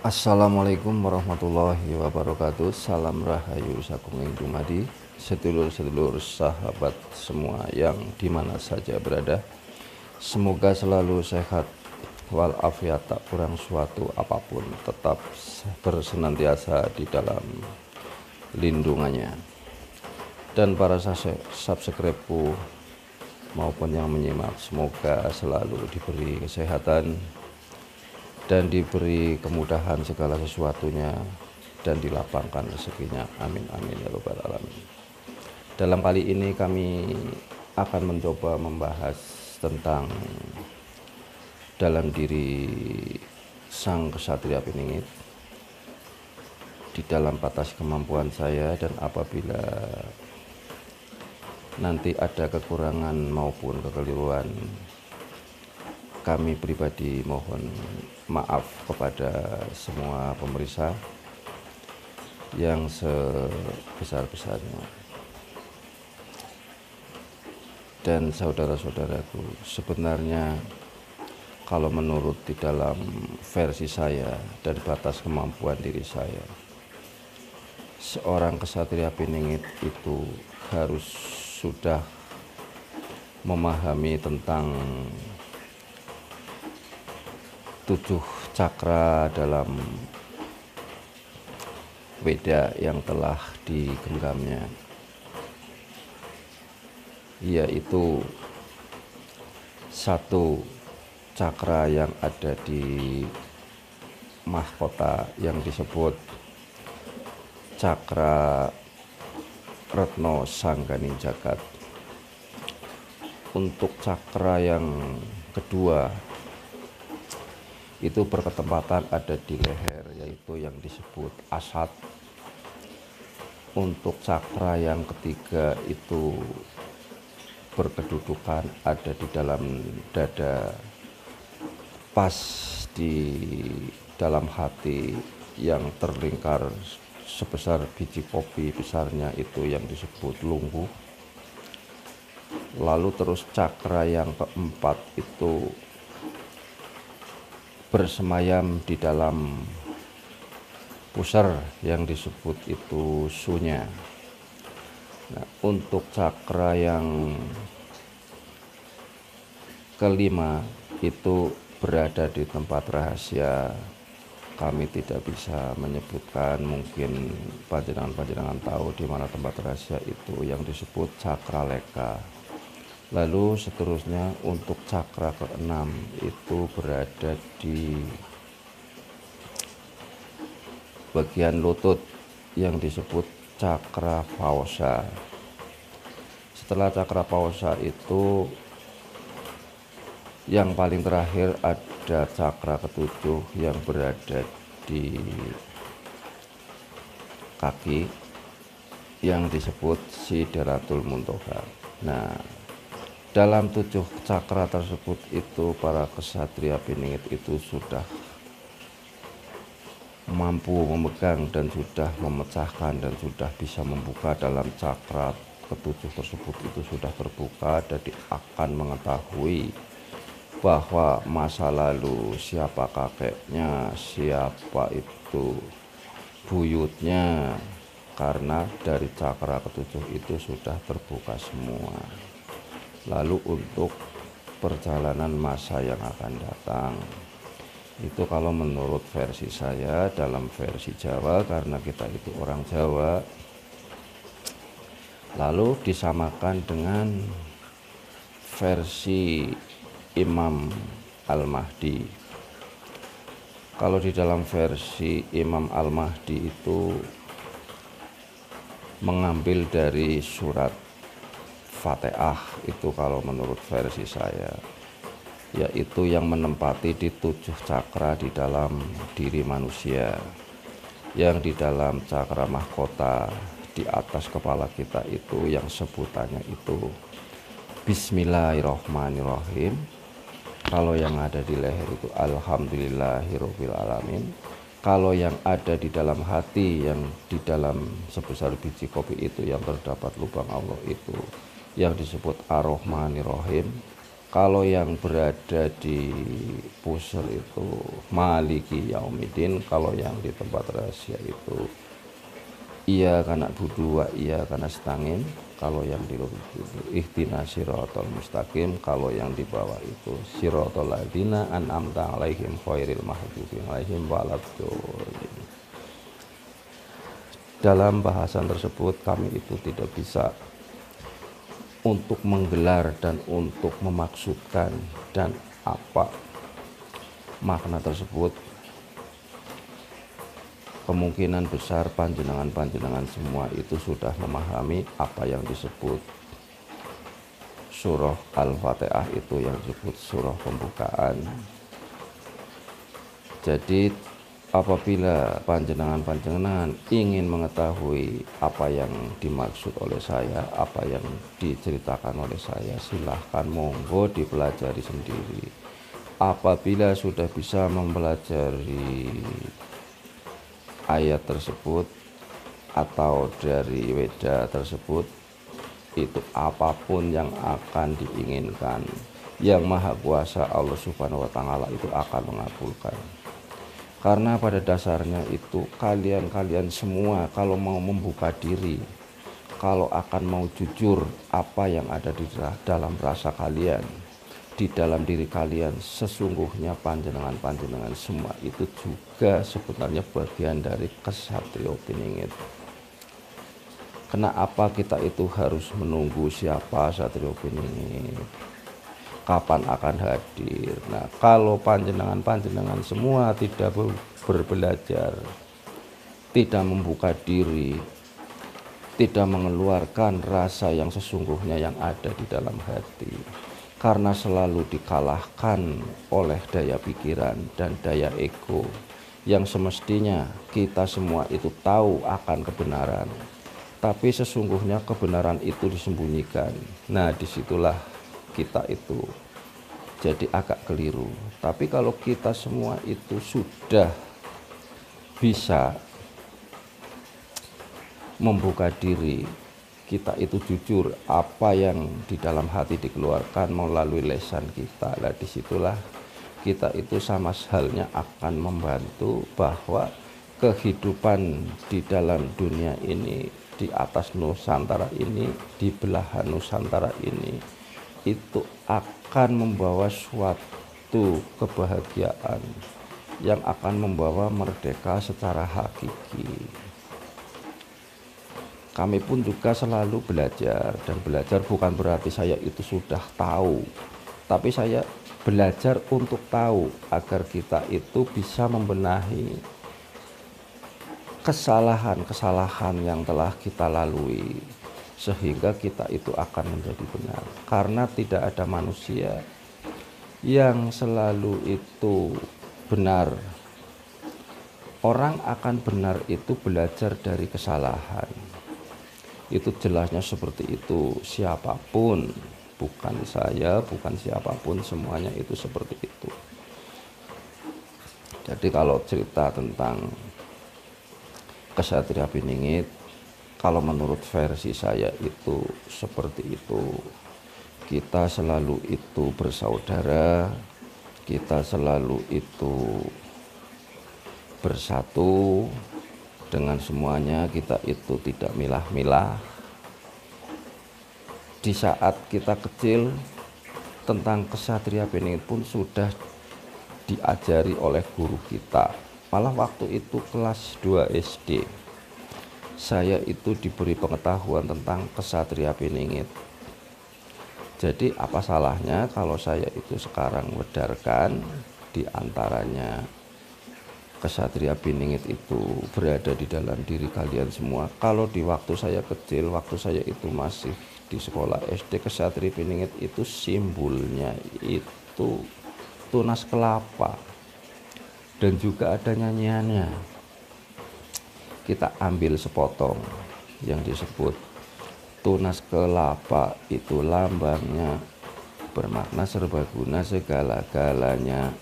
Assalamualaikum warahmatullahi wabarakatuh. Salam rahayu sakumeng dumadi, sedulur-sedulur sahabat semua yang dimana saja berada. Semoga selalu sehat walafiat, tak kurang suatu apapun, tetap bersenantiasa di dalam lindungannya. Dan para subscribe-ku maupun yang menyimak, semoga selalu diberi kesehatan dan diberi kemudahan segala sesuatunya dan dilapangkan rezekinya. Amin amin ya rabbal alamin. Dalam kali ini kami akan mencoba membahas tentang dalam diri sang kesatria piningit di dalam batas kemampuan saya, dan apabila nanti ada kekurangan maupun kekeliruan, kami pribadi mohon maaf kepada semua pemirsa yang sebesar-besarnya. Dan saudara-saudaraku, sebenarnya kalau menurut di dalam versi saya dan batas kemampuan diri saya, seorang kesatria piningit itu harus sudah memahami tentang 7 cakra dalam Weda yang telah digenggamnya, yaitu 1 cakra yang ada di mahkota yang disebut cakra Retno Sanggani Jagat. Untuk cakra yang kedua itu berketempatan ada di leher, yaitu yang disebut Asad. Untuk cakra yang ketiga itu berkedudukan ada di dalam dada, pas di dalam hati, yang terlingkar sebesar biji kopi besarnya, itu yang disebut Lunggu. Lalu terus cakra yang keempat itu bersemayam di dalam pusar yang disebut itu Sunya. Nah, untuk cakra yang kelima itu berada di tempat rahasia. Kami tidak bisa menyebutkan, mungkin panjenengan tahu di mana tempat rahasia itu, yang disebut cakra leka. Lalu seterusnya untuk cakra keenam itu berada di bagian lutut yang disebut cakra pausa. Setelah cakra pausa itu yang paling terakhir ada cakra ketujuh yang berada di kaki yang disebut Sidratul Muntaha. Nah, dalam 7 cakra tersebut itu para kesatria piningit itu sudah mampu memegang dan sudah memecahkan dan sudah bisa membuka dalam cakra ketujuh tersebut. Itu sudah terbuka, jadi akan mengetahui bahwa masa lalu, siapa kakeknya, siapa itu buyutnya, karena dari cakra ketujuh itu sudah terbuka semua. Lalu untuk perjalanan masa yang akan datang, itu kalau menurut versi saya dalam versi Jawa, karena kita itu orang Jawa, lalu disamakan dengan versi Imam Al-Mahdi. Kalau di dalam versi Imam Al-Mahdi itu mengambil dari surat Fatihah, itu kalau menurut versi saya, yaitu yang menempati di 7 cakra di dalam diri manusia, yang di dalam cakra mahkota di atas kepala kita itu yang sebutannya itu Bismillahirrohmanirrohim. Kalau yang ada di leher itu Alhamdulillahirobbil alamin. Kalau yang ada di dalam hati, yang di dalam sebesar biji kopi itu yang terdapat lubang Allah, itu yang disebut Ar-Rahmanir-Rahim. Kalau yang berada di pusar itu Maliki Yaumiddin, kalau yang di tempat rahasia itu iya karena dua, iya karena setangin. Kalau yang di lubuk itu ihdinas siratal mustaqim, kalau yang di bawah itu siratal ladzina an'amta alaihim ghairil maghdubi alaihim waladdallin. Dalam bahasan tersebut kami itu tidak bisa untuk menggelar dan untuk memaksudkan dan apa makna tersebut. Kemungkinan besar panjenengan semua itu sudah memahami apa yang disebut surah Al-Fatihah, itu yang disebut surah pembukaan. Jadi apabila panjenengan ingin mengetahui apa yang dimaksud oleh saya, apa yang diceritakan oleh saya, silahkan monggo dipelajari sendiri. Apabila sudah bisa mempelajari ayat tersebut atau dari Weda tersebut, itu apapun yang akan diinginkan, yang Maha Kuasa Allah Subhanahu wa Ta'ala itu akan mengabulkan. Karena pada dasarnya itu kalian semua kalau mau membuka diri, kalau akan mau jujur apa yang ada di dalam rasa kalian, di dalam diri kalian, sesungguhnya panjenengan semua itu juga sebenarnya bagian dari Ksatria Piningit. Kenapa kita itu harus menunggu siapa Ksatria Piningit, kapan akan hadir? Nah, kalau panjenengan semua tidak berbelajar, tidak membuka diri, tidak mengeluarkan rasa yang sesungguhnya yang ada di dalam hati, karena selalu dikalahkan oleh daya pikiran dan daya ego yang semestinya kita semua itu tahu akan kebenaran, tapi sesungguhnya kebenaran itu disembunyikan. Nah, disitulah kita itu jadi agak keliru. Tapi kalau kita semua itu sudah bisa membuka diri, kita itu jujur apa yang di dalam hati dikeluarkan melalui lesan kita, lah disitulah kita itu sama halnya akan membantu bahwa kehidupan di dalam dunia ini, di atas Nusantara ini, di belahan Nusantara ini, itu akan membawa suatu kebahagiaan yang akan membawa merdeka secara hakiki. Kami pun juga selalu belajar, dan belajar bukan berarti saya itu sudah tahu, tapi saya belajar untuk tahu agar kita itu bisa membenahi kesalahan-kesalahan yang telah kita lalui, sehingga kita itu akan menjadi benar. Karena tidak ada manusia yang selalu itu benar. Orang akan benar itu belajar dari kesalahan. Itu jelasnya seperti itu. Siapapun, bukan saya, bukan siapapun, semuanya itu seperti itu. Jadi kalau cerita tentang Ksatria Piningit, kalau menurut versi saya itu seperti itu. Kita selalu itu bersaudara, kita selalu itu bersatu dengan semuanya, kita itu tidak milah-milah. Di saat kita kecil, tentang Ksatria Piningit pun sudah diajari oleh guru kita. Malah waktu itu kelas 2 SD, saya itu diberi pengetahuan tentang Ksatria Piningit. Jadi apa salahnya kalau saya itu sekarang wedarkan di antaranya Ksatria Piningit itu berada di dalam diri kalian semua. Kalau di waktu saya kecil, waktu saya itu masih di sekolah SD, Ksatria Piningit itu simbolnya itu tunas kelapa, dan juga ada nyanyiannya. Kita ambil sepotong yang disebut tunas kelapa, itu lambangnya bermakna serbaguna segala-galanya,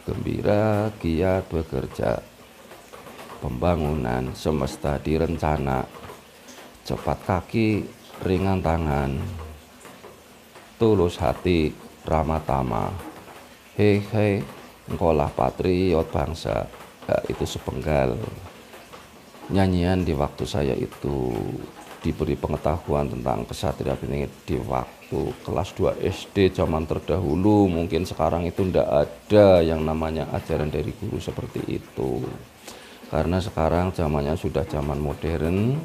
gembira giat bekerja, pembangunan semesta direncana, cepat kaki ringan tangan, tulus hati Ramatama. Hei hei, engkaulah patriot bangsa. Nah, itu sepenggal nyanyian di waktu saya itu diberi pengetahuan tentang Ksatria Piningit di waktu kelas 2 SD zaman terdahulu. Mungkin sekarang itu ndak ada yang namanya ajaran dari guru seperti itu, karena sekarang zamannya sudah zaman modern,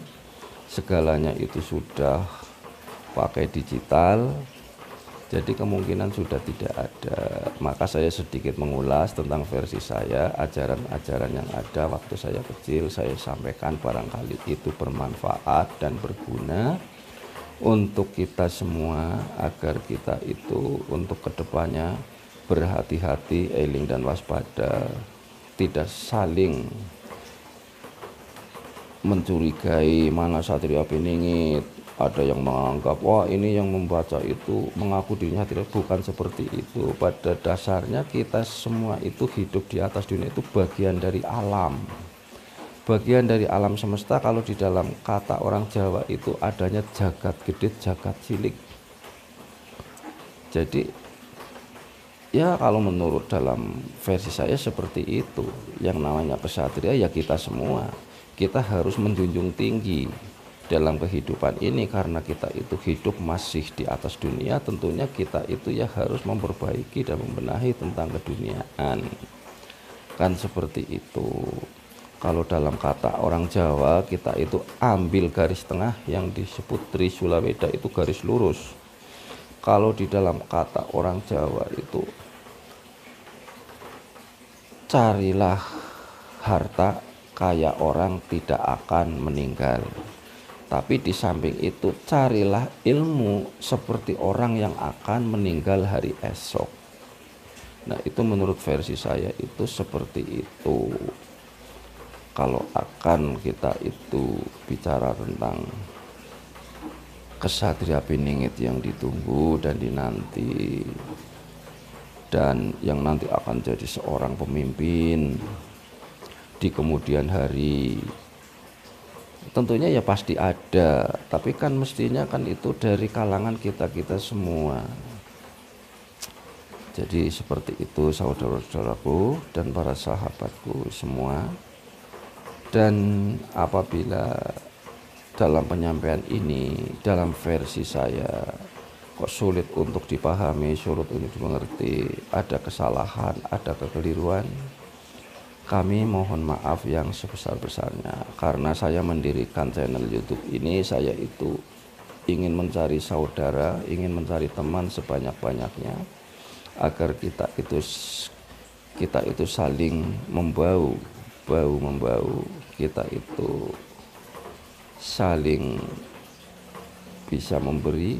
segalanya itu sudah pakai digital, jadi kemungkinan sudah tidak ada. Maka saya sedikit mengulas tentang versi saya, ajaran-ajaran yang ada waktu saya kecil, saya sampaikan, barangkali itu bermanfaat dan berguna untuk kita semua, agar kita itu untuk kedepannya berhati-hati, eling dan waspada, tidak saling mencurigai mana Ksatria Piningit. Ada yang menganggap wah ini yang membaca itu mengaku dirinya tidak, bukan seperti itu. Pada dasarnya kita semua itu hidup di atas dunia itu bagian dari alam, bagian dari alam semesta. Kalau di dalam kata orang Jawa itu adanya jagat gede jagat cilik. Jadi ya kalau menurut dalam versi saya seperti itu. Yang namanya kesatria ya kita semua, kita harus menjunjung tinggi dalam kehidupan ini, karena kita itu hidup masih di atas dunia. Tentunya kita itu ya harus memperbaiki dan membenahi tentang keduniaan, kan seperti itu. Kalau dalam kata orang Jawa kita itu ambil garis tengah yang disebut Trisula Weda, itu garis lurus. Kalau di dalam kata orang Jawa itu carilah harta kaya orang tidak akan meninggal. Tapi di samping itu carilah ilmu seperti orang yang akan meninggal hari esok. Nah itu menurut versi saya itu seperti itu. Kalau akan kita itu bicara tentang Ksatria Piningit yang ditunggu dan dinanti, dan yang nanti akan jadi seorang pemimpin di kemudian hari, tentunya ya pasti ada, tapi kan mestinya kan itu dari kalangan kita-kita semua. Jadi seperti itu saudara-saudaraku dan para sahabatku semua. Dan apabila dalam penyampaian ini, dalam versi saya kok sulit untuk dipahami, sulit untuk dimengerti, ada kesalahan, ada kekeliruan, kami mohon maaf yang sebesar-besarnya. Karena saya mendirikan channel YouTube ini, saya itu ingin mencari saudara, ingin mencari teman sebanyak-banyaknya, agar kita itu saling membau, kita itu saling bisa memberi.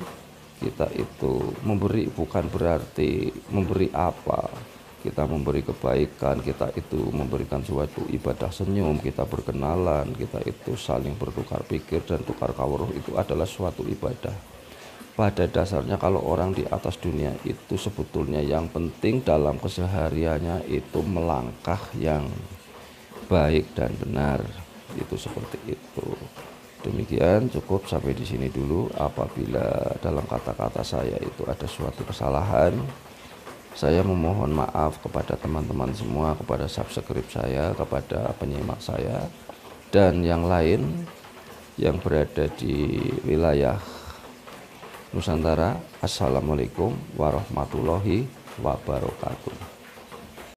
Kita itu memberi bukan berarti memberi apa, kita memberi kebaikan, kita itu memberikan suatu ibadah senyum, kita berkenalan, kita itu saling bertukar pikir dan tukar kawruh, itu adalah suatu ibadah. Pada dasarnya kalau orang di atas dunia itu sebetulnya yang penting dalam kesehariannya itu melangkah yang baik dan benar, itu seperti itu. Demikian, cukup sampai di sini dulu. Apabila dalam kata-kata saya itu ada suatu kesalahan, saya memohon maaf kepada teman-teman semua, kepada subscribe saya, kepada penyimak saya, dan yang lain yang berada di wilayah Nusantara. Assalamualaikum warahmatullahi wabarakatuh.